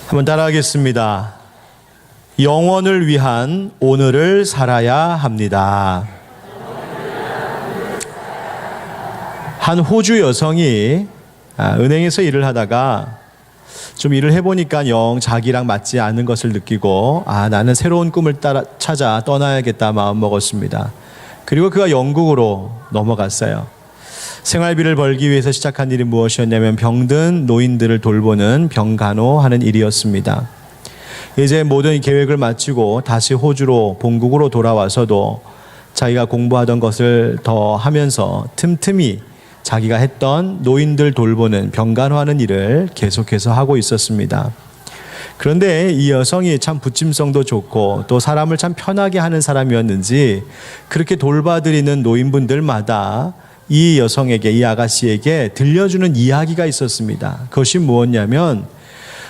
한번 따라하겠습니다. 영원을 위한 오늘을 살아야 합니다. 한 호주 여성이 은행에서 일을 하다가 좀 일을 해보니까 영 자기랑 맞지 않는 것을 느끼고 나는 새로운 꿈을 찾아 떠나야겠다 마음먹었습니다. 그리고 그가 영국으로 넘어갔어요. 생활비를 벌기 위해서 시작한 일이 무엇이었냐면 병든 노인들을 돌보는 병간호하는 일이었습니다. 이제 모든 계획을 마치고 다시 호주로 본국으로 돌아와서도 자기가 공부하던 것을 더 하면서 틈틈이 자기가 했던 노인들 돌보는 병간호하는 일을 계속해서 하고 있었습니다. 그런데 이 여성이 참 부침성도 좋고 또 사람을 참 편하게 하는 사람이었는지 그렇게 돌봐드리는 노인분들마다 이 여성에게, 이 아가씨에게 들려주는 이야기가 있었습니다. 그것이 무엇냐면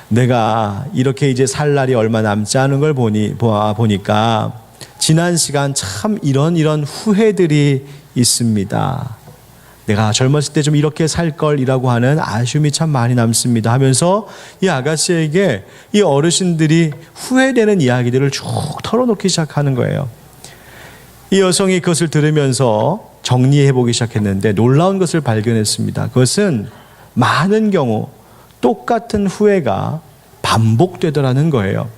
내가 이렇게 이제 살 날이 얼마 남지 않은 걸 보니까 지난 시간 참 이런 후회들이 있습니다. 내가 젊었을 때 좀 이렇게 살 걸이라고 하는 아쉬움이 참 많이 남습니다 하면서 이 아가씨에게 이 어르신들이 후회되는 이야기들을 쭉 털어놓기 시작하는 거예요. 이 여성이 그것을 들으면서 정리해보기 시작했는데 놀라운 것을 발견했습니다. 그것은 많은 경우 똑같은 후회가 반복되더라는 거예요.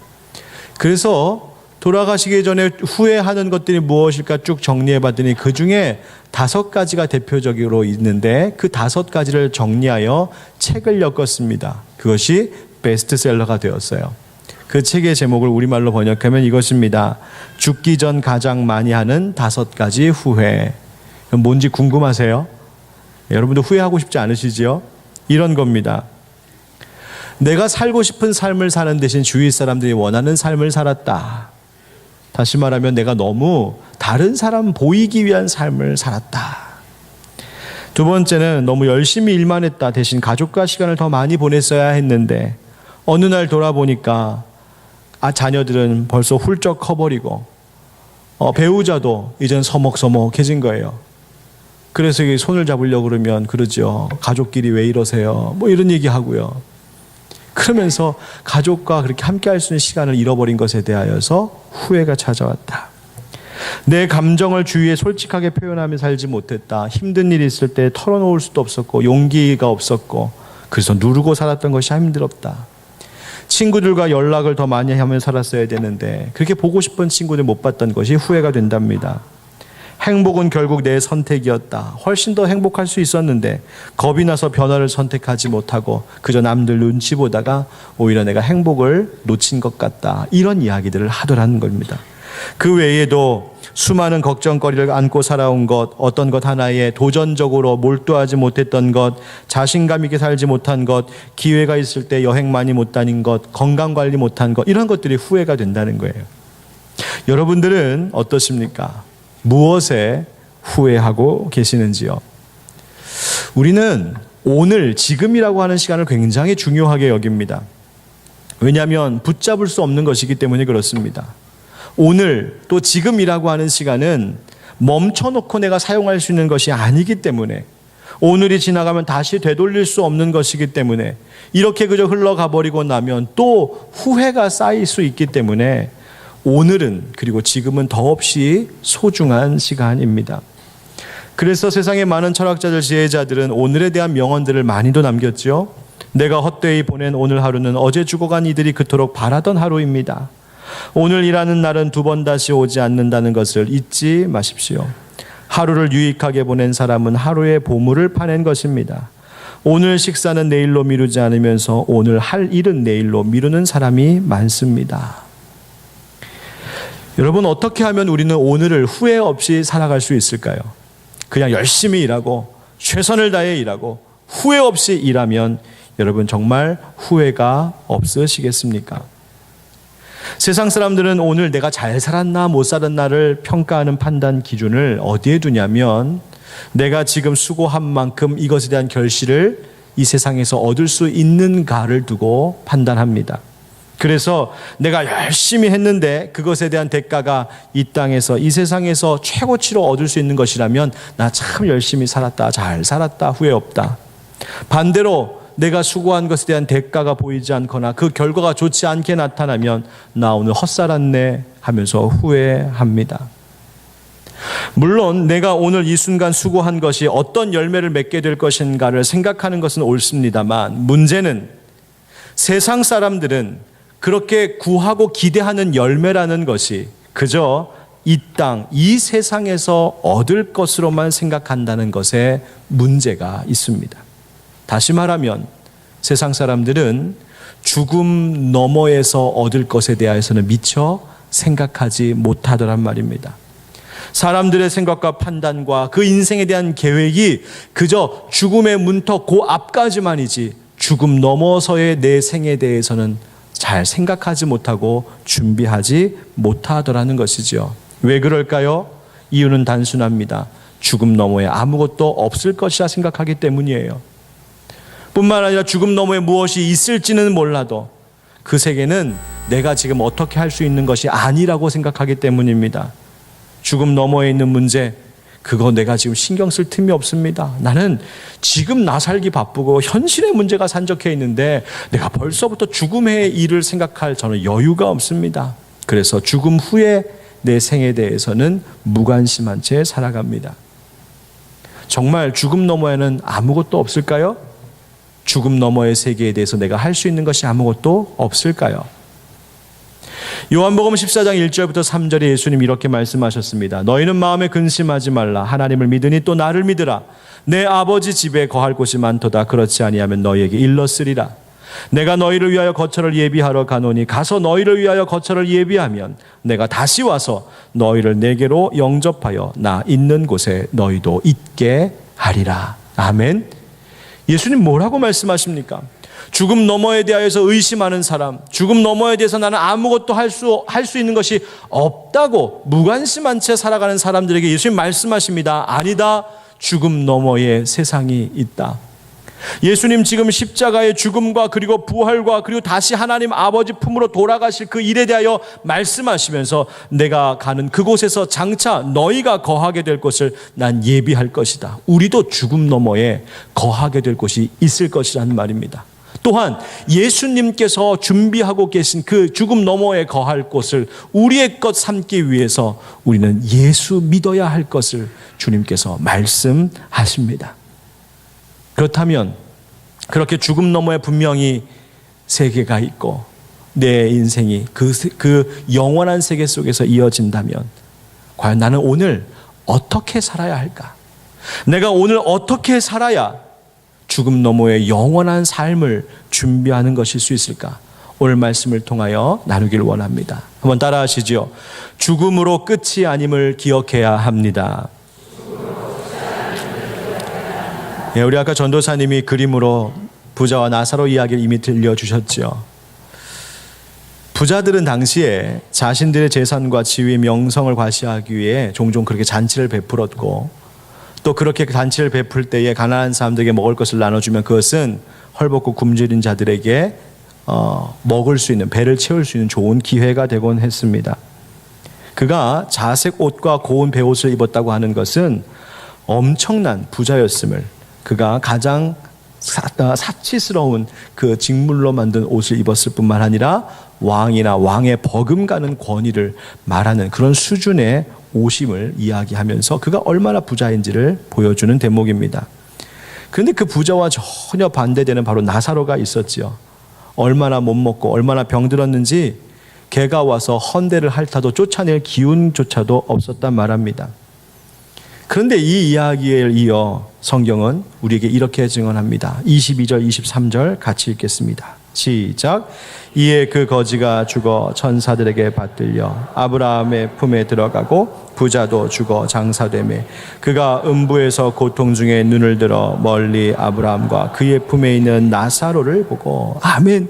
그래서 돌아가시기 전에 후회하는 것들이 무엇일까 쭉 정리해봤더니 그 중에 5가지가 대표적으로 있는데 그 5가지를 정리하여 책을 엮었습니다. 그것이 베스트셀러가 되었어요. 그 책의 제목을 우리말로 번역하면 이것입니다. 죽기 전 가장 많이 하는 5가지 후회. 뭔지 궁금하세요? 여러분도 후회하고 싶지 않으시지요? 이런 겁니다. 내가 살고 싶은 삶을 사는 대신 주위 사람들이 원하는 삶을 살았다. 다시 말하면 내가 너무 다른 사람 보이기 위한 삶을 살았다. 두 번째는 너무 열심히 일만 했다. 대신 가족과 시간을 더 많이 보냈어야 했는데 어느 날 돌아보니까 자녀들은 벌써 훌쩍 커버리고 배우자도 이젠 서먹서먹해진 거예요. 그래서 손을 잡으려고 그러면 그러죠. 가족끼리 왜 이러세요? 뭐 이런 얘기하고요. 그러면서 가족과 그렇게 함께 할 수 있는 시간을 잃어버린 것에 대하여서 후회가 찾아왔다. 내 감정을 주위에 솔직하게 표현하며 살지 못했다. 힘든 일이 있을 때 털어놓을 수도 없었고 용기가 없었고 그래서 누르고 살았던 것이 힘들었다. 친구들과 연락을 더 많이 하며 살았어야 되는데 그렇게 보고 싶은 친구들 못 봤던 것이 후회가 된답니다. 행복은 결국 내 선택이었다. 훨씬 더 행복할 수 있었는데 겁이 나서 변화를 선택하지 못하고 그저 남들 눈치 보다가 오히려 내가 행복을 놓친 것 같다. 이런 이야기들을 하더라는 겁니다. 그 외에도 수많은 걱정거리를 안고 살아온 것, 어떤 것 하나에 도전적으로 몰두하지 못했던 것, 자신감 있게 살지 못한 것, 기회가 있을 때 여행 많이 못 다닌 것, 건강관리 못한 것, 이런 것들이 후회가 된다는 거예요. 여러분들은 어떠십니까? 무엇에 후회하고 계시는지요? 우리는 오늘, 지금이라고 하는 시간을 굉장히 중요하게 여깁니다. 왜냐하면 붙잡을 수 없는 것이기 때문에 그렇습니다. 오늘 또 지금이라고 하는 시간은 멈춰놓고 내가 사용할 수 있는 것이 아니기 때문에 오늘이 지나가면 다시 되돌릴 수 없는 것이기 때문에 이렇게 그저 흘러가 버리고 나면 또 후회가 쌓일 수 있기 때문에 오늘은 그리고 지금은 더없이 소중한 시간입니다. 그래서 세상의 많은 철학자들, 지혜자들은 오늘에 대한 명언들을 많이도 남겼죠. 내가 헛되이 보낸 오늘 하루는 어제 죽어간 이들이 그토록 바라던 하루입니다. 오늘 일하는 날은 2번 다시 오지 않는다는 것을 잊지 마십시오. 하루를 유익하게 보낸 사람은 하루의 보물을 파낸 것입니다. 오늘 식사는 내일로 미루지 않으면서 오늘 할 일은 내일로 미루는 사람이 많습니다. 여러분, 어떻게 하면 우리는 오늘을 후회 없이 살아갈 수 있을까요? 그냥 열심히 일하고 최선을 다해 일하고 후회 없이 일하면 여러분 정말 후회가 없으시겠습니까? 세상 사람들은 오늘 내가 잘 살았나 못 살았나를 평가하는 판단 기준을 어디에 두냐면 내가 지금 수고한 만큼 이것에 대한 결실을 이 세상에서 얻을 수 있는가를 두고 판단합니다. 그래서 내가 열심히 했는데 그것에 대한 대가가 이 땅에서, 이 세상에서 최고치로 얻을 수 있는 것이라면 나 참 열심히 살았다, 잘 살았다, 후회 없다. 반대로 내가 수고한 것에 대한 대가가 보이지 않거나 그 결과가 좋지 않게 나타나면 나 오늘 헛살았네 하면서 후회합니다. 물론 내가 오늘 이 순간 수고한 것이 어떤 열매를 맺게 될 것인가를 생각하는 것은 옳습니다만, 문제는 세상 사람들은 그렇게 구하고 기대하는 열매라는 것이 그저 이 땅, 이 세상에서 얻을 것으로만 생각한다는 것에 문제가 있습니다. 다시 말하면 세상 사람들은 죽음 너머에서 얻을 것에 대해서는 미처 생각하지 못하더란 말입니다. 사람들의 생각과 판단과 그 인생에 대한 계획이 그저 죽음의 문턱 그 앞까지만이지 죽음 넘어서의 내 생에 대해서는 잘 생각하지 못하고 준비하지 못하더라는 것이죠. 왜 그럴까요? 이유는 단순합니다. 죽음 너머에 아무것도 없을 것이라 생각하기 때문이에요. 뿐만 아니라 죽음 너머에 무엇이 있을지는 몰라도 그 세계는 내가 지금 어떻게 할 수 있는 것이 아니라고 생각하기 때문입니다. 죽음 너머에 있는 문제, 그거 내가 지금 신경 쓸 틈이 없습니다. 나는 지금 나 살기 바쁘고 현실의 문제가 산적해 있는데 내가 벌써부터 죽음의 일을 생각할 저는 여유가 없습니다. 그래서 죽음 후에 내 생에 대해서는 무관심한 채 살아갑니다. 정말 죽음 너머에는 아무것도 없을까요? 죽음 너머의 세계에 대해서 내가 할 수 있는 것이 아무것도 없을까요? 요한복음 14장 1절부터 3절에 예수님 이렇게 말씀하셨습니다. 너희는 마음에 근심하지 말라. 하나님을 믿으니 또 나를 믿으라. 내 아버지 집에 거할 곳이 많도다. 그렇지 아니하면 너희에게 일렀으리라. 내가 너희를 위하여 거처를 예비하러 가노니 가서 너희를 위하여 거처를 예비하면 내가 다시 와서 너희를 내게로 영접하여 나 있는 곳에 너희도 있게 하리라. 아멘. 예수님 뭐라고 말씀하십니까? 죽음 너머에 대하여서 의심하는 사람, 죽음 너머에 대해서 나는 아무것도 할 수 있는 것이 없다고 무관심한 채 살아가는 사람들에게 예수님 말씀하십니다. 아니다. 죽음 너머에 세상이 있다. 예수님 지금 십자가의 죽음과 그리고 부활과 그리고 다시 하나님 아버지 품으로 돌아가실 그 일에 대하여 말씀하시면서 내가 가는 그곳에서 장차 너희가 거하게 될 것을 난 예비할 것이다. 우리도 죽음 너머에 거하게 될 곳이 있을 것이라는 말입니다. 또한 예수님께서 준비하고 계신 그 죽음 너머에 거할 곳을 우리의 것 삼기 위해서 우리는 예수 믿어야 할 것을 주님께서 말씀하십니다. 그렇다면 그렇게 죽음 너머에 분명히 세계가 있고 내 인생이 그 영원한 세계 속에서 이어진다면 과연 나는 오늘 어떻게 살아야 할까? 내가 오늘 어떻게 살아야 죽음 너머의 영원한 삶을 준비하는 것일 수 있을까? 오늘 말씀을 통하여 나누길 원합니다. 한번 따라 하시죠. 죽음으로 끝이 아님을 기억해야 합니다. 예, 우리 아까 전도사님이 그림으로 부자와 나사로 이야기를 이미 들려주셨죠. 부자들은 당시에 자신들의 재산과 지위, 명성을 과시하기 위해 종종 그렇게 잔치를 베풀었고 또 그렇게 잔치를 베풀 때에 가난한 사람들에게 먹을 것을 나눠주면 그것은 헐벗고 굶주린 자들에게 먹을 수 있는, 배를 채울 수 있는 좋은 기회가 되곤 했습니다. 그가 자색 옷과 고운 베옷을 입었다고 하는 것은 엄청난 부자였음을, 그가 가장 사치스러운 그 직물로 만든 옷을 입었을 뿐만 아니라 왕이나 왕의 버금가는 권위를 말하는 그런 수준의 오심을 이야기하면서 그가 얼마나 부자인지를 보여주는 대목입니다. 그런데 그 부자와 전혀 반대되는 바로 나사로가 있었지요. 얼마나 못 먹고 얼마나 병들었는지 개가 와서 헌대를 핥아도 쫓아낼 기운조차도 없었단 말합니다. 그런데 이 이야기에 이어 성경은 우리에게 이렇게 증언합니다. 22절, 23절 같이 읽겠습니다. 시작. 이에 그 거지가 죽어 천사들에게 받들려 아브라함의 품에 들어가고 부자도 죽어 장사되매 그가 음부에서 고통 중에 눈을 들어 멀리 아브라함과 그의 품에 있는 나사로를 보고. 아멘.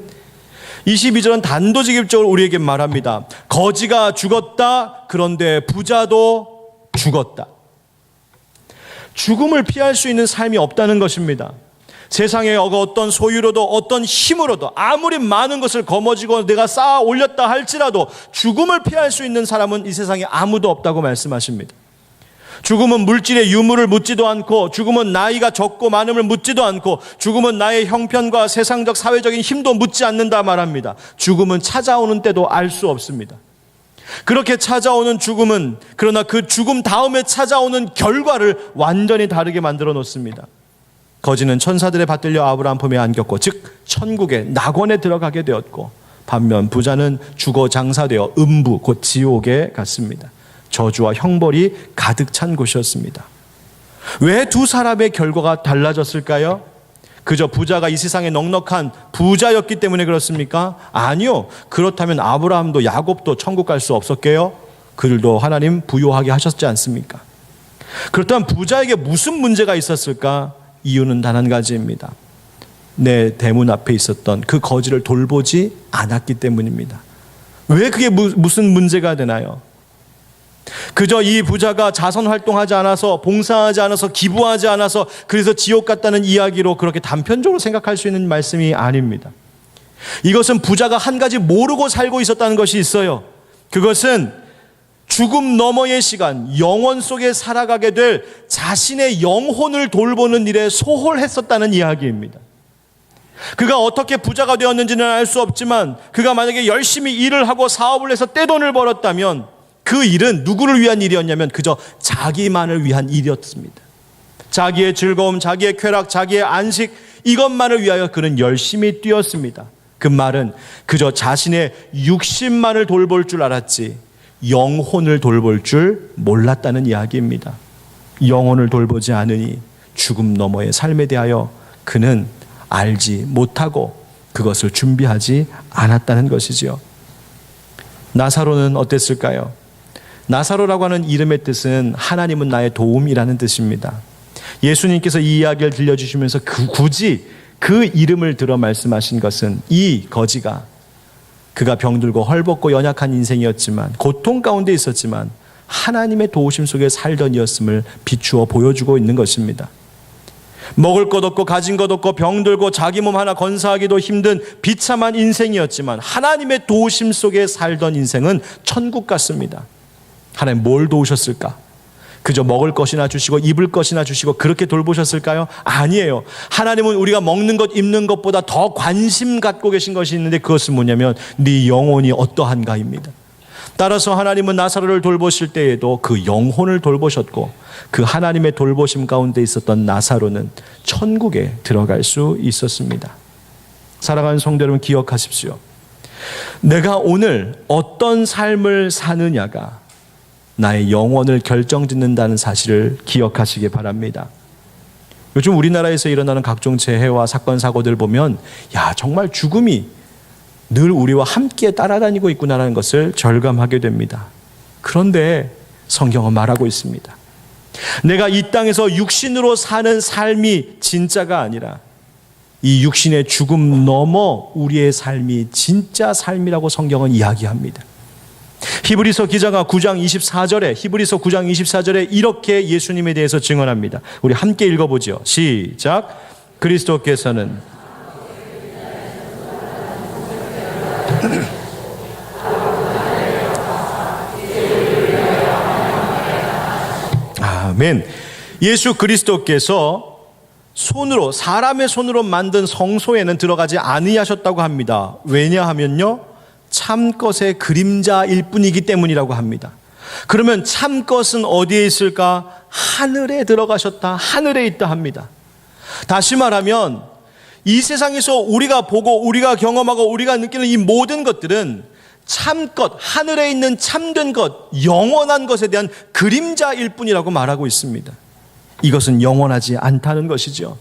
22절은 단도직입적으로 우리에게 말합니다. 거지가 죽었다. 그런데 부자도 죽었다. 죽음을 피할 수 있는 삶이 없다는 것입니다. 세상에 어떤 소유로도 어떤 힘으로도 아무리 많은 것을 거머쥐고 내가 쌓아 올렸다 할지라도 죽음을 피할 수 있는 사람은 이 세상에 아무도 없다고 말씀하십니다. 죽음은 물질의 유무를 묻지도 않고, 죽음은 나이가 적고 많음을 묻지도 않고, 죽음은 나의 형편과 세상적 사회적인 힘도 묻지 않는다 말합니다. 죽음은 찾아오는 때도 알 수 없습니다. 그렇게 찾아오는 죽음은, 그러나 그 죽음 다음에 찾아오는 결과를 완전히 다르게 만들어 놓습니다. 거지는 천사들의 받들려 아브라함 품에 안겼고, 즉 천국의 낙원에 들어가게 되었고, 반면 부자는 죽어 장사되어 음부 곧 지옥에 갔습니다. 저주와 형벌이 가득 찬 곳이었습니다. 왜 두 사람의 결과가 달라졌을까요? 그저 부자가 이 세상에 넉넉한 부자였기 때문에 그렇습니까? 아니요. 그렇다면 아브라함도 야곱도 천국 갈 수 없었게요? 그들도 하나님 부요하게 하셨지 않습니까? 그렇다면 부자에게 무슨 문제가 있었을까? 이유는 단 한 가지입니다. 내 대문 앞에 있었던 그 거지를 돌보지 않았기 때문입니다. 왜 그게 무슨 문제가 되나요? 그저 이 부자가 자선 활동하지 않아서, 봉사하지 않아서, 기부하지 않아서 그래서 지옥 갔다는 이야기로 그렇게 단편적으로 생각할 수 있는 말씀이 아닙니다. 이것은 부자가 한 가지 모르고 살고 있었다는 것이 있어요. 그것은 죽음 너머의 시간, 영원 속에 살아가게 될 자신의 영혼을 돌보는 일에 소홀했었다는 이야기입니다. 그가 어떻게 부자가 되었는지는 알 수 없지만, 그가 만약에 열심히 일을 하고 사업을 해서 떼돈을 벌었다면 그 일은 누구를 위한 일이었냐면 그저 자기만을 위한 일이었습니다. 자기의 즐거움, 자기의 쾌락, 자기의 안식, 이것만을 위하여 그는 열심히 뛰었습니다. 그 말은 그저 자신의 육신만을 돌볼 줄 알았지 영혼을 돌볼 줄 몰랐다는 이야기입니다. 영혼을 돌보지 않으니 죽음 너머의 삶에 대하여 그는 알지 못하고 그것을 준비하지 않았다는 것이지요. 나사로는 어땠을까요? 나사로라고 하는 이름의 뜻은 하나님은 나의 도움이라는 뜻입니다. 예수님께서 이 이야기를 들려주시면서 굳이 그 이름을 들어 말씀하신 것은 이 거지가, 그가 병들고 헐벗고 연약한 인생이었지만, 고통 가운데 있었지만 하나님의 도우심 속에 살던 이였음을 비추어 보여주고 있는 것입니다. 먹을 것 없고 가진 것 없고 병들고 자기 몸 하나 건사하기도 힘든 비참한 인생이었지만 하나님의 도우심 속에 살던 인생은 천국 같습니다. 하나님 뭘 도우셨을까? 그저 먹을 것이나 주시고 입을 것이나 주시고 그렇게 돌보셨을까요? 아니에요. 하나님은 우리가 먹는 것, 입는 것보다 더 관심 갖고 계신 것이 있는데, 그것은 뭐냐면 네 영혼이 어떠한가입니다. 따라서 하나님은 나사로를 돌보실 때에도 그 영혼을 돌보셨고, 그 하나님의 돌보심 가운데 있었던 나사로는 천국에 들어갈 수 있었습니다. 사랑하는 성도 여러분, 기억하십시오. 내가 오늘 어떤 삶을 사느냐가 나의 영혼을 결정짓는다는 사실을 기억하시기 바랍니다. 요즘 우리나라에서 일어나는 각종 재해와 사건 사고들 보면 정말 죽음이 늘 우리와 함께 따라다니고 있구나라는 것을 절감하게 됩니다. 그런데 성경은 말하고 있습니다. 내가 이 땅에서 육신으로 사는 삶이 진짜가 아니라 이 육신의 죽음 넘어 우리의 삶이 진짜 삶이라고 성경은 이야기합니다. 히브리서 기자가 9장 24절에 이렇게 예수님에 대해서 증언합니다. 우리 함께 읽어보죠. 시작. 그리스도께서는 아멘. 예수 그리스도께서 사람의 손으로 만든 성소에는 들어가지 아니하셨다고 합니다. 왜냐하면요, 참것의 그림자일 뿐이기 때문이라고 합니다. 그러면 참것은 어디에 있을까? 하늘에 들어가셨다, 하늘에 있다 합니다. 다시 말하면 이 세상에서 우리가 보고 우리가 경험하고 우리가 느끼는 이 모든 것들은 참것, 하늘에 있는 참된 것, 영원한 것에 대한 그림자일 뿐이라고 말하고 있습니다. 이것은 영원하지 않다는 것이죠.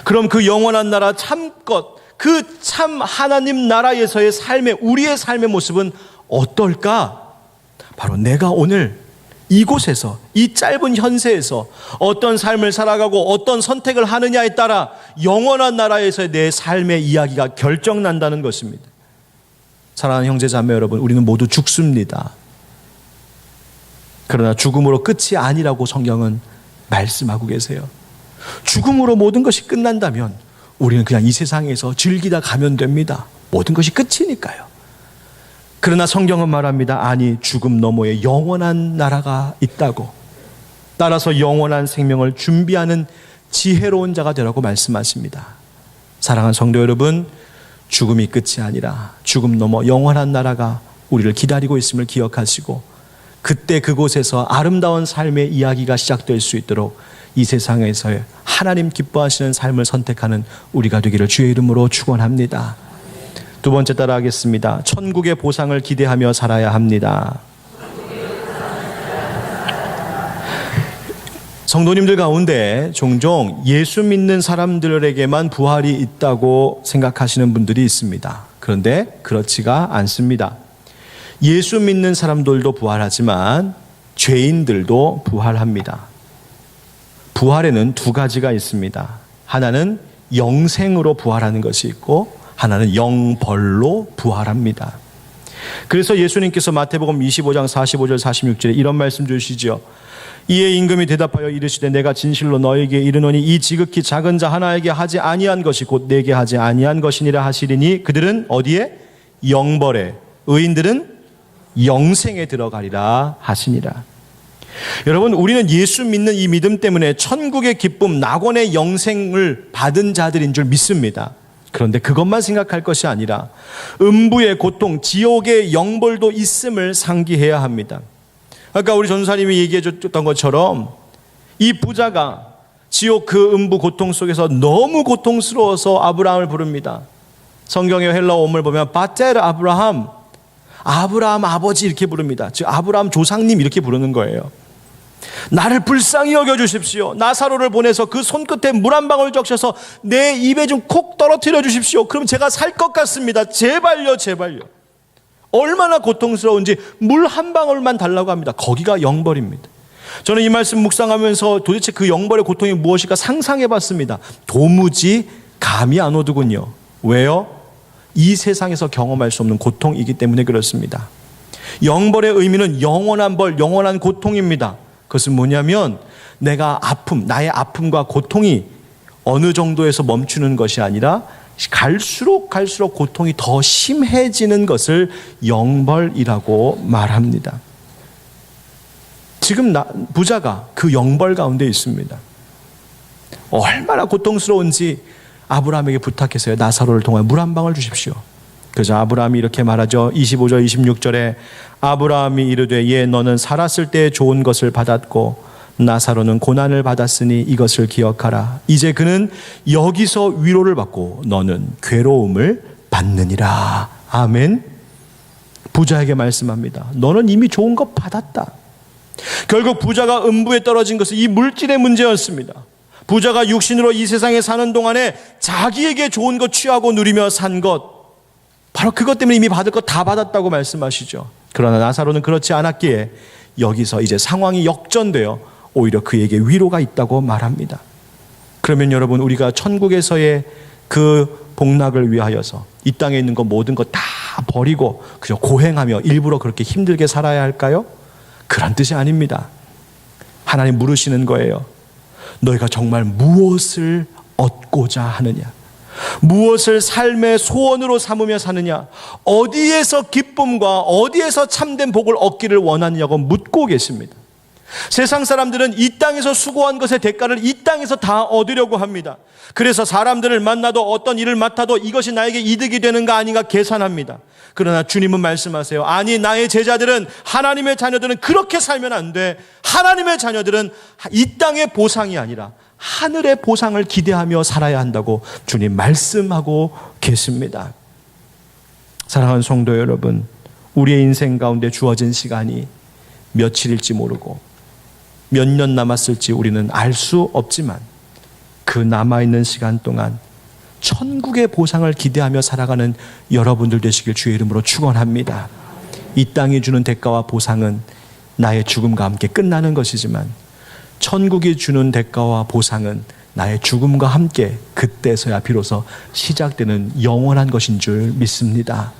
그럼 그 영원한 나라 참것, 그 참 하나님 나라에서의 우리의 삶의 모습은 어떨까? 바로 내가 오늘 이곳에서, 이 짧은 현세에서 어떤 삶을 살아가고 어떤 선택을 하느냐에 따라 영원한 나라에서의 내 삶의 이야기가 결정난다는 것입니다. 사랑하는 형제 자매 여러분, 우리는 모두 죽습니다. 그러나 죽음으로 끝이 아니라고 성경은 말씀하고 계세요. 죽음으로 모든 것이 끝난다면 우리는 그냥 이 세상에서 즐기다 가면 됩니다. 모든 것이 끝이니까요. 그러나 성경은 말합니다. 아니, 죽음 너머에 영원한 나라가 있다고. 따라서 영원한 생명을 준비하는 지혜로운 자가 되라고 말씀하십니다. 사랑하는 성도 여러분, 죽음이 끝이 아니라 죽음 넘어 영원한 나라가 우리를 기다리고 있음을 기억하시고 그때 그곳에서 아름다운 삶의 이야기가 시작될 수 있도록 이 세상에서 하나님 기뻐하시는 삶을 선택하는 우리가 되기를 주의 이름으로 축원합니다. 두 번째 따라하겠습니다. 천국의 보상을 기대하며 살아야 합니다. 성도님들 가운데 종종 예수 믿는 사람들에게만 부활이 있다고 생각하시는 분들이 있습니다. 그런데 그렇지가 않습니다. 예수 믿는 사람들도 부활하지만 죄인들도 부활합니다. 부활에는 두 가지가 있습니다. 하나는 영생으로 부활하는 것이 있고 하나는 영벌로 부활합니다. 그래서 예수님께서 마태복음 25장 45절 46절에 이런 말씀 주시죠. 이에 임금이 대답하여 이르시되 내가 진실로 너에게 이르노니 이 지극히 작은 자 하나에게 하지 아니한 것이 곧 내게 하지 아니한 것이니라 하시리니 그들은 어디에? 영벌에, 의인들은 영생에 들어가리라 하시니라. 여러분, 우리는 예수 믿는 이 믿음 때문에 천국의 기쁨, 낙원의 영생을 받은 자들인 줄 믿습니다. 그런데 그것만 생각할 것이 아니라 음부의 고통, 지옥의 영벌도 있음을 상기해야 합니다. 아까 우리 전사님이 얘기해 줬던 것처럼 이 부자가 지옥 그 음부 고통 속에서 너무 고통스러워서 아브라함을 부릅니다. 성경의 헬라어 원문을 보면 바테르 아브라함, 아브라함 아버지 이렇게 부릅니다. 즉 아브라함 조상님 이렇게 부르는 거예요. 나를 불쌍히 여겨주십시오. 나사로를 보내서 그 손끝에 물 한 방울 적셔서 내 입에 좀 콕 떨어뜨려 주십시오. 그럼 제가 살 것 같습니다. 제발요, 제발요. 얼마나 고통스러운지 물 한 방울만 달라고 합니다. 거기가 영벌입니다. 저는 이 말씀 묵상하면서 도대체 그 영벌의 고통이 무엇일까 상상해 봤습니다. 도무지 감이 안 오더군요. 왜요? 이 세상에서 경험할 수 없는 고통이기 때문에 그렇습니다. 영벌의 의미는 영원한 벌, 영원한 고통입니다. 그것은 뭐냐면 내가 아픔, 나의 아픔과 고통이 어느 정도에서 멈추는 것이 아니라 갈수록 고통이 더 심해지는 것을 영벌이라고 말합니다. 지금 부자가 그 영벌 가운데 있습니다. 얼마나 고통스러운지 아브라함에게 부탁했어요. 나사로를 통해 물 한 방울 주십시오. 그래서 아브라함이 이렇게 말하죠. 25절 26절에 아브라함이 이르되 예 너는 살았을 때 좋은 것을 받았고 나사로는 고난을 받았으니 이것을 기억하라. 이제 그는 여기서 위로를 받고 너는 괴로움을 받느니라. 아멘. 부자에게 말씀합니다. 너는 이미 좋은 것 받았다. 결국 부자가 음부에 떨어진 것은 이 물질의 문제였습니다. 부자가 육신으로 이 세상에 사는 동안에 자기에게 좋은 것 취하고 누리며 산 것, 바로 그것 때문에 이미 받을 것 다 받았다고 말씀하시죠. 그러나 나사로는 그렇지 않았기에 여기서 이제 상황이 역전되어 오히려 그에게 위로가 있다고 말합니다. 그러면 여러분, 우리가 천국에서의 그 복락을 위하여서 이 땅에 있는 것 모든 것 다 버리고 그저 고행하며 일부러 그렇게 힘들게 살아야 할까요? 그런 뜻이 아닙니다. 하나님 물으시는 거예요. 너희가 정말 무엇을 얻고자 하느냐? 무엇을 삶의 소원으로 삼으며 사느냐? 어디에서 기쁨과 어디에서 참된 복을 얻기를 원하느냐고 묻고 계십니다. 세상 사람들은 이 땅에서 수고한 것의 대가를 이 땅에서 다 얻으려고 합니다. 그래서 사람들을 만나도 어떤 일을 맡아도 이것이 나에게 이득이 되는가 아닌가 계산합니다. 그러나 주님은 말씀하세요. 아니, 나의 제자들은, 하나님의 자녀들은 그렇게 살면 안 돼. 하나님의 자녀들은 이 땅의 보상이 아니라 하늘의 보상을 기대하며 살아야 한다고 주님 말씀하고 계십니다. 사랑하는 성도 여러분, 우리의 인생 가운데 주어진 시간이 며칠일지 모르고 몇 년 남았을지 우리는 알 수 없지만 그 남아있는 시간 동안 천국의 보상을 기대하며 살아가는 여러분들 되시길 주의 이름으로 축원합니다. 이 땅이 주는 대가와 보상은 나의 죽음과 함께 끝나는 것이지만 천국이 주는 대가와 보상은 나의 죽음과 함께 그때서야 비로소 시작되는 영원한 것인 줄 믿습니다.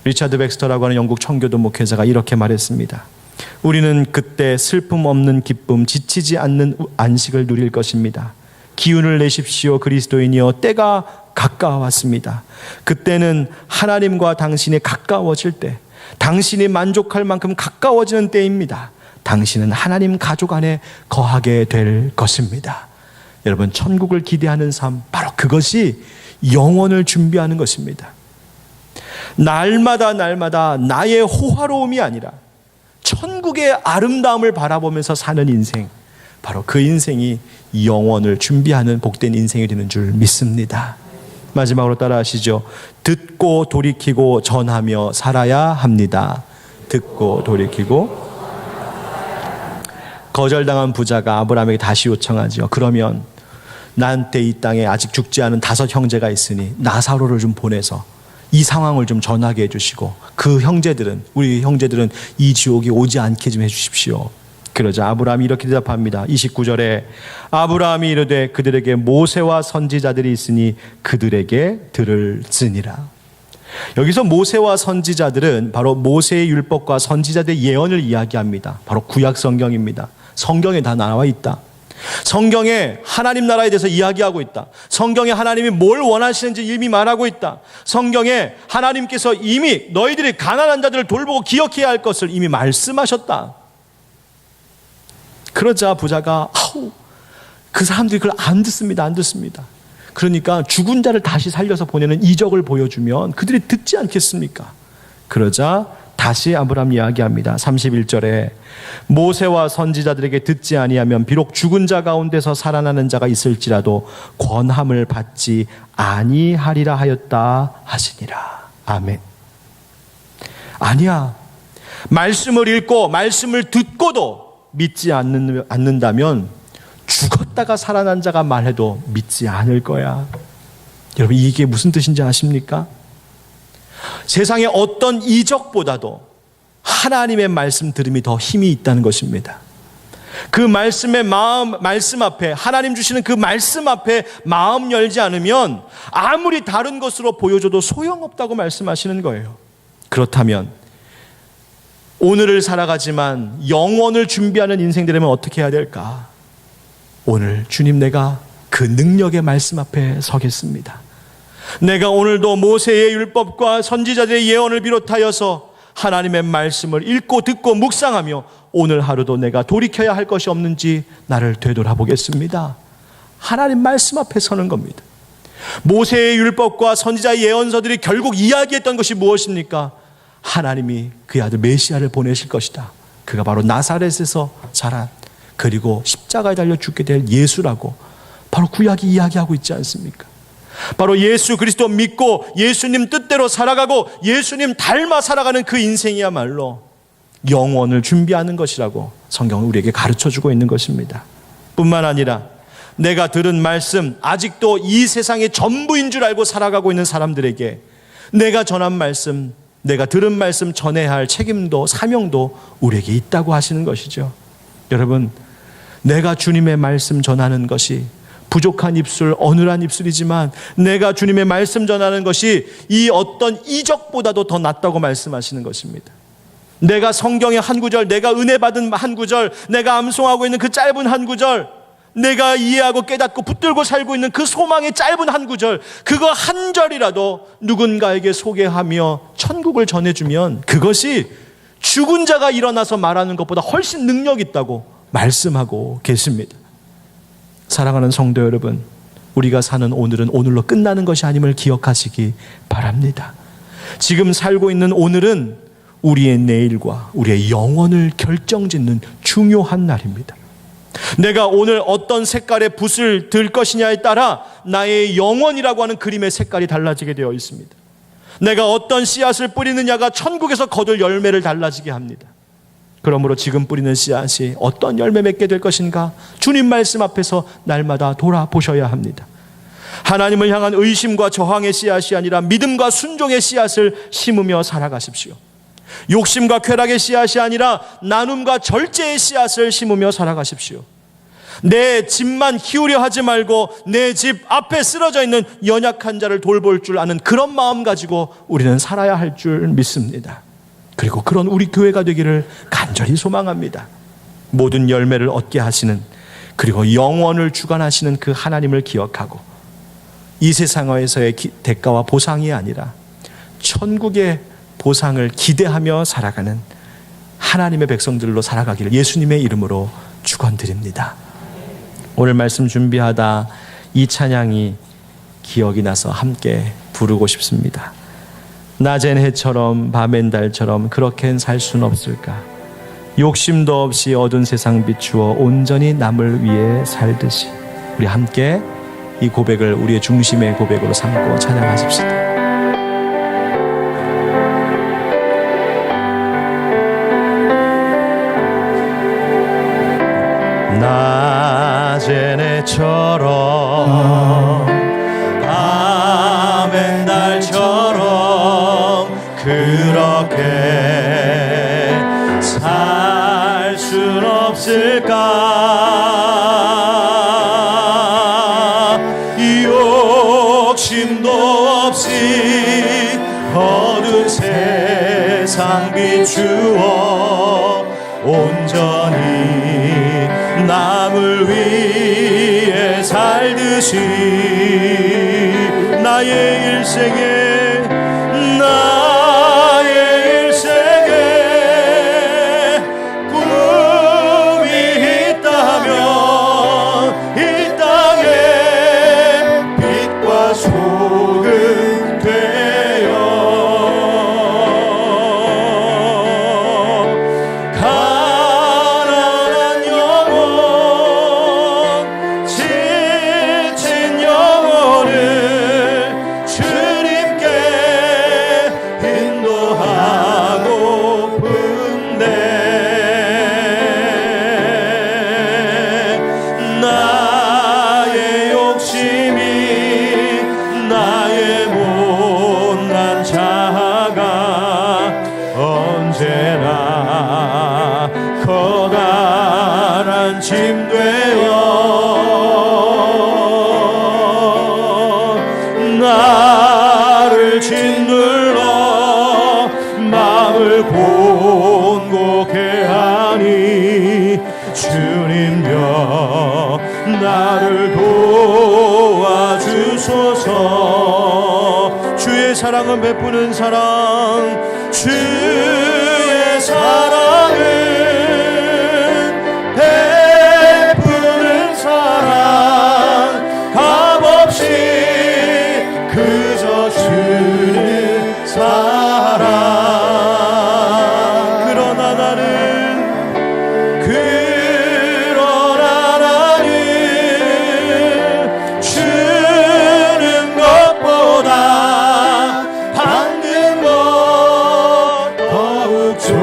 리차드 백스터라고 하는 영국 청교도 목회자가 이렇게 말했습니다. 우리는 그때 슬픔 없는 기쁨, 지치지 않는 안식을 누릴 것입니다. 기운을 내십시오 그리스도인이여, 때가 가까웠습니다. 그때는 하나님과 당신이 가까워질 때, 당신이 만족할 만큼 가까워지는 때입니다. 당신은 하나님 가족 안에 거하게 될 것입니다. 여러분, 천국을 기대하는 삶, 바로 그것이 영원을 준비하는 것입니다. 날마다 나의 호화로움이 아니라 천국의 아름다움을 바라보면서 사는 인생, 바로 그 인생이 영원을 준비하는 복된 인생이 되는 줄 믿습니다. 마지막으로 따라하시죠. 듣고 돌이키고 전하며 살아야 합니다. 듣고 돌이키고. 거절당한 부자가 아브라함에게 다시 요청하죠. 그러면 나한테 이 땅에 아직 죽지 않은 5 형제가 있으니 나사로를 좀 보내서 이 상황을 좀 전하게 해주시고 그 형제들은, 우리 형제들은 이 지옥이 오지 않게 좀 해주십시오. 그러자 아브라함이 이렇게 대답합니다. 29절에 아브라함이 이르되 그들에게 모세와 선지자들이 있으니 그들에게 들을지니라. 여기서 모세와 선지자들은 바로 모세의 율법과 선지자들의 예언을 이야기합니다. 바로 구약 성경입니다. 성경에 다 나와 있다. 성경에 하나님 나라에 대해서 이야기하고 있다. 성경에 하나님이 뭘 원하시는지 이미 말하고 있다. 성경에 하나님께서 이미 너희들이 가난한 자들을 돌보고 기억해야 할 것을 이미 말씀하셨다. 그러자 부자가 그 사람들이 그걸 안 듣습니다. 그러니까 죽은 자를 다시 살려서 보내는 이적을 보여주면 그들이 듣지 않겠습니까? 그러자 다시 아브라함 이야기합니다. 31절에 모세와 선지자들에게 듣지 아니하면 비록 죽은 자 가운데서 살아나는 자가 있을지라도 권함을 받지 아니하리라 하였다 하시니라. 아멘. 아니야. 말씀을 읽고 말씀을 듣고도 믿지 않는다면 죽었다가 살아난 자가 말해도 믿지 않을 거야. 여러분, 이게 무슨 뜻인지 아십니까? 세상의 어떤 이적보다도 하나님의 말씀 들음이 더 힘이 있다는 것입니다. 그 말씀의 말씀 앞에, 하나님 주시는 그 말씀 앞에 마음 열지 않으면 아무리 다른 것으로 보여줘도 소용없다고 말씀하시는 거예요. 그렇다면 오늘을 살아가지만 영원을 준비하는 인생 되려면 어떻게 해야 될까? 오늘 주님, 내가 그 능력의 말씀 앞에 서겠습니다. 내가 오늘도 모세의 율법과 선지자들의 예언을 비롯하여서 하나님의 말씀을 읽고 듣고 묵상하며 오늘 하루도 내가 돌이켜야 할 것이 없는지 나를 되돌아보겠습니다. 하나님 말씀 앞에 서는 겁니다. 모세의 율법과 선지자의 예언서들이 결국 이야기했던 것이 무엇입니까? 하나님이 그의 아들 메시아를 보내실 것이다. 그가 바로 나사렛에서 자란, 그리고 십자가에 달려 죽게 될 예수라고 바로 구약이 이야기하고 있지 않습니까? 바로 예수 그리스도 믿고 예수님 뜻대로 살아가고 예수님 닮아 살아가는 그 인생이야말로 영원을 준비하는 것이라고 성경은 우리에게 가르쳐주고 있는 것입니다. 뿐만 아니라 내가 들은 말씀, 아직도 이 세상의 전부인 줄 알고 살아가고 있는 사람들에게 내가 전한 말씀, 내가 들은 말씀 전해야 할 책임도 사명도 우리에게 있다고 하시는 것이죠. 여러분, 내가 주님의 말씀 전하는 것이 부족한 입술, 어눌한 입술이지만 내가 주님의 말씀 전하는 것이 이 어떤 이적보다도 더 낫다고 말씀하시는 것입니다. 내가 성경의 한 구절, 내가 은혜 받은 한 구절, 내가 암송하고 있는 그 짧은 한 구절, 내가 이해하고 깨닫고 붙들고 살고 있는 그 소망의 짧은 한 구절, 그거 한 절이라도 누군가에게 소개하며 천국을 전해주면 그것이 죽은 자가 일어나서 말하는 것보다 훨씬 능력 있다고 말씀하고 계십니다. 사랑하는 성도 여러분, 우리가 사는 오늘은 오늘로 끝나는 것이 아님을 기억하시기 바랍니다. 지금 살고 있는 오늘은 우리의 내일과 우리의 영혼을 결정짓는 중요한 날입니다. 내가 오늘 어떤 색깔의 붓을 들 것이냐에 따라 나의 영혼이라고 하는 그림의 색깔이 달라지게 되어 있습니다. 내가 어떤 씨앗을 뿌리느냐가 천국에서 거둘 열매를 달라지게 합니다. 그러므로 지금 뿌리는 씨앗이 어떤 열매 맺게 될 것인가? 주님 말씀 앞에서 날마다 돌아보셔야 합니다. 하나님을 향한 의심과 저항의 씨앗이 아니라 믿음과 순종의 씨앗을 심으며 살아가십시오. 욕심과 쾌락의 씨앗이 아니라 나눔과 절제의 씨앗을 심으며 살아가십시오. 내 집만 키우려 하지 말고 내 집 앞에 쓰러져 있는 연약한 자를 돌볼 줄 아는 그런 마음 가지고 우리는 살아야 할 줄 믿습니다. 그리고 그런 우리 교회가 되기를 간절히 소망합니다. 모든 열매를 얻게 하시는, 그리고 영원을 주관하시는 그 하나님을 기억하고 이 세상에서의 대가와 보상이 아니라 천국의 보상을 기대하며 살아가는 하나님의 백성들로 살아가기를 예수님의 이름으로 축원드립니다. 오늘 말씀 준비하다 이 찬양이 기억이 나서 함께 부르고 싶습니다. 낮엔 해처럼 밤엔 달처럼 그렇게는 살 수는 없을까. 욕심도 없이 어두운 세상 비추어 온전히 남을 위해 살듯이. 우리 함께 이 고백을 우리의 중심의 고백으로 삼고 찬양하십시다. 낮엔 해처럼 밤엔 달처럼 그렇게 살 순 없을까. 욕심도 없이 어두운 세상 비추어 온전히 남을 위해 살듯이 나의 일생에 꿈이 있다면 이 땅에 빛과 소금 되어 언제나 커다란 짐 되어 나를 짓눌러 마음을 곤곡해 하니 주님여 나를 도와주소서. 주의 사랑은 베푸는 사랑, 주의 사랑은 베푸는 사랑, 값없이 그저 주는 사랑. 그러나 나는 주는 것보다 받는 것 더욱 좋아하니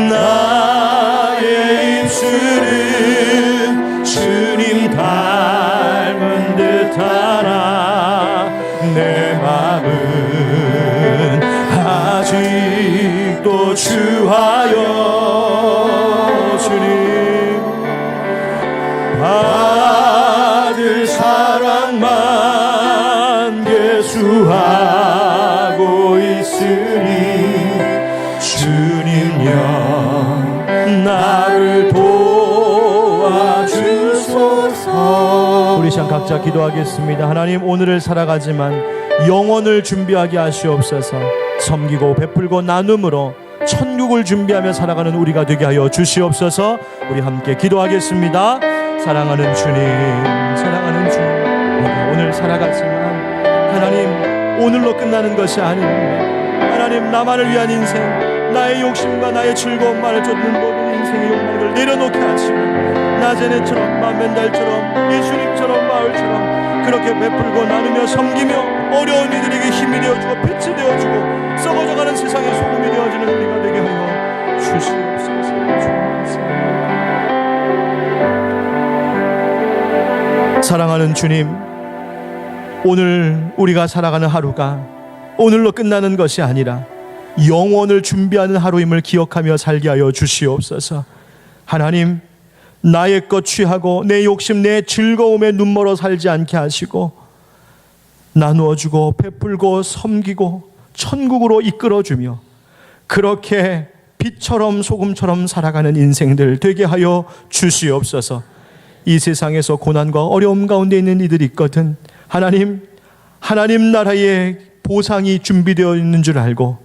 나의 입술은 주님 닮은 듯하나 내 맘은 아직도 주하여 주님 받을 사랑만 계수하고 있으니 주님여 나를 도와주소서. 우리 시간 각자 기도하겠습니다. 하나님, 오늘을 살아가지만 영원을 준비하게 하시옵소서. 섬기고 베풀고 나눔으로 천국을 준비하며 살아가는 우리가 되게 하여 주시옵소서. 우리 함께 기도하겠습니다. 사랑하는 주님, 사랑하는 주님, 내가 오늘 살아가지만 하나님 오늘로 끝나는 것이 아닙니다. 하나님, 나만을 위한 인생, 나의 욕심과 나의 즐거움만을 쫓는 모든 인생의 욕망을 내려놓게 하시고 낮엔 해처럼 밤엔 달처럼 예수님처럼 마을처럼 그렇게 베풀고 나누며 섬기며 어려운 이들에게 힘이 되어주고 빛이 되어주고 썩어져가는 세상의 소금이 되어지는 우리가 되게 하여 주시옵소서. 사랑하는 주님, 오늘 우리가 살아가는 하루가 오늘로 끝나는 것이 아니라 영원을 준비하는 하루임을 기억하며 살게 하여 주시옵소서. 하나님, 나의 것 취하고 내 욕심 내 즐거움에 눈멀어 살지 않게 하시고 나누어주고 베풀고 섬기고 천국으로 이끌어주며 그렇게 빛처럼 소금처럼 살아가는 인생들 되게 하여 주시옵소서. 이 세상에서 고난과 어려움 가운데 있는 이들이 있거든 하나님, 하나님 나라의 보상이 준비되어 있는 줄 알고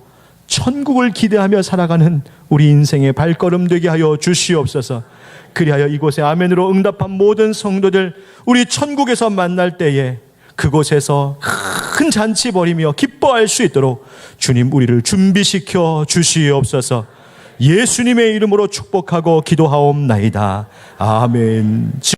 천국을 기대하며 살아가는 우리 인생의 발걸음 되게 하여 주시옵소서. 그리하여 이곳에 아멘으로 응답한 모든 성도들, 우리 천국에서 만날 때에 그곳에서 큰 잔치 벌이며 기뻐할 수 있도록 주님 우리를 준비시켜 주시옵소서. 예수님의 이름으로 축복하고 기도하옵나이다. 아멘.